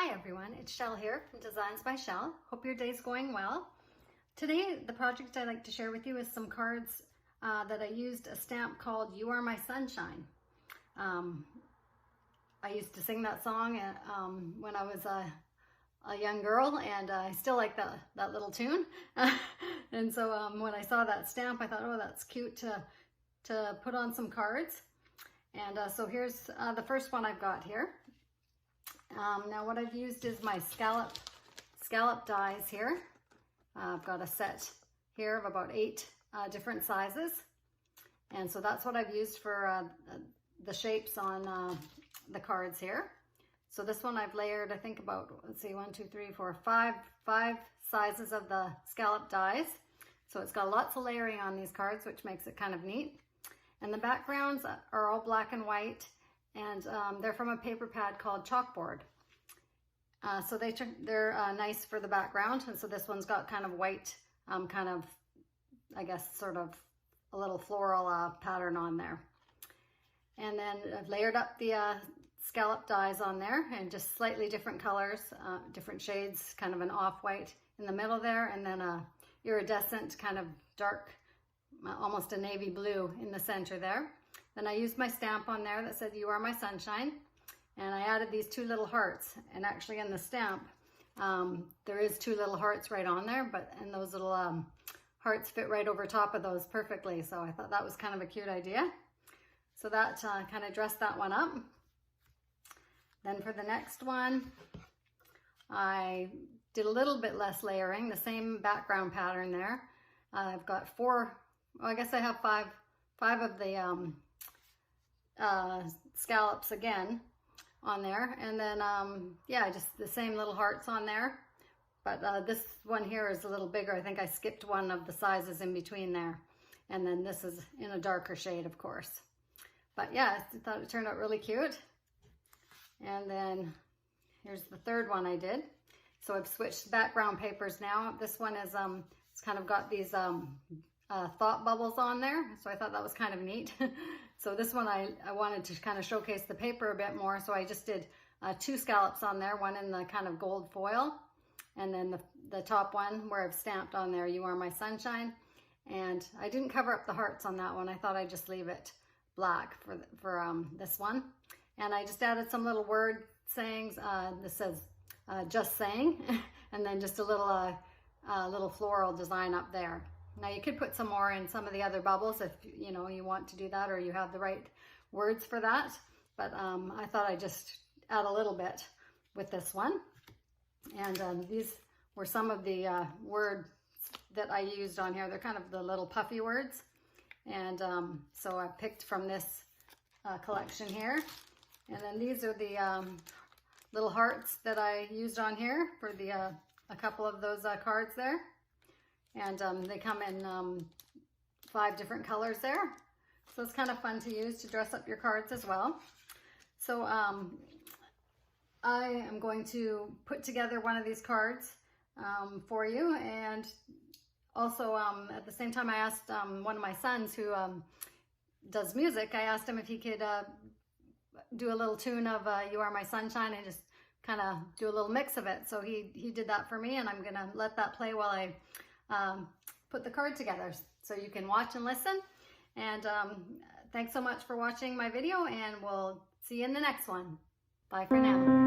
Hi everyone, it's Shell here from Designs by Shell. Hope your day's going well. Today, the project I'd like to share with you is some cards that I used a stamp called You Are My Sunshine. I used to sing that song when I was a young girl, and I still like that little tune. And so when I saw that stamp, I thought, oh, that's cute to put on some cards. And so here's the first one I've got here. Now what I've used is my scallop dies here. I've got a set here of about 8 different sizes. And so that's what I've used for the shapes on the cards here. So this one I've layered, I think about, let's see, 1, 2, 3, 4, 5 sizes of the scallop dies. So it's got lots of layering on these cards, which makes it kind of neat. And the backgrounds are all black and white, and they're from a paper pad called Chalkboard. So they're nice for the background, and so this one's got kind of white, kind of, I guess, sort of a little floral pattern on there. And then I've layered up the scallop dies on there, and just slightly different colors, different shades, kind of an off-white in the middle there, and then a iridescent kind of dark, almost a navy blue in the center there. Then I used my stamp on there that said, You Are My Sunshine. And I added these 2 little hearts. And actually in the stamp, there is 2 little hearts right on there, and those little hearts fit right over top of those perfectly. So I thought that was kind of a cute idea. So that kind of dressed that one up. Then for the next one, I did a little bit less layering, the same background pattern there. I've got 4, well, I guess I have 5 of the scallops again on there, and then yeah, just the same little hearts on there, but this one here is a little bigger. I think I skipped one of the sizes in between there, and then this is in a darker shade, of course. But yeah, I thought it turned out really cute. And then here's the third one I did. So I've switched background papers now. This one is it's kind of got these thought bubbles on there, so I thought that was kind of neat. So this one I wanted to kind of showcase the paper a bit more, so I just did 2 scallops on there, one in the kind of gold foil, and then the top one where I've stamped on there, You Are My Sunshine. And I didn't cover up the hearts on that one. I thought I'd just leave it black for this one. And I just added some little word sayings. This says just saying, and then just a little floral design up there. Now you could put some more in some of the other bubbles if you want to do that, or you have the right words for that. But I thought I'd just add a little bit with this one. And these were some of the words that I used on here. They're kind of the little puffy words. And so I picked from this collection here. And then these are the little hearts that I used on here for a couple of those cards there. And they come in 5 different colors there. So it's kind of fun to use to dress up your cards as well. So I am going to put together one of these cards for you. And also at the same time, I asked one of my sons who does music, I asked him if he could do a little tune of You Are My Sunshine and just kind of do a little mix of it. So he did that for me, and I'm gonna let that play while I put the card together, so you can watch and listen. And thanks so much for watching my video, and we'll see you in the next one. Bye for now.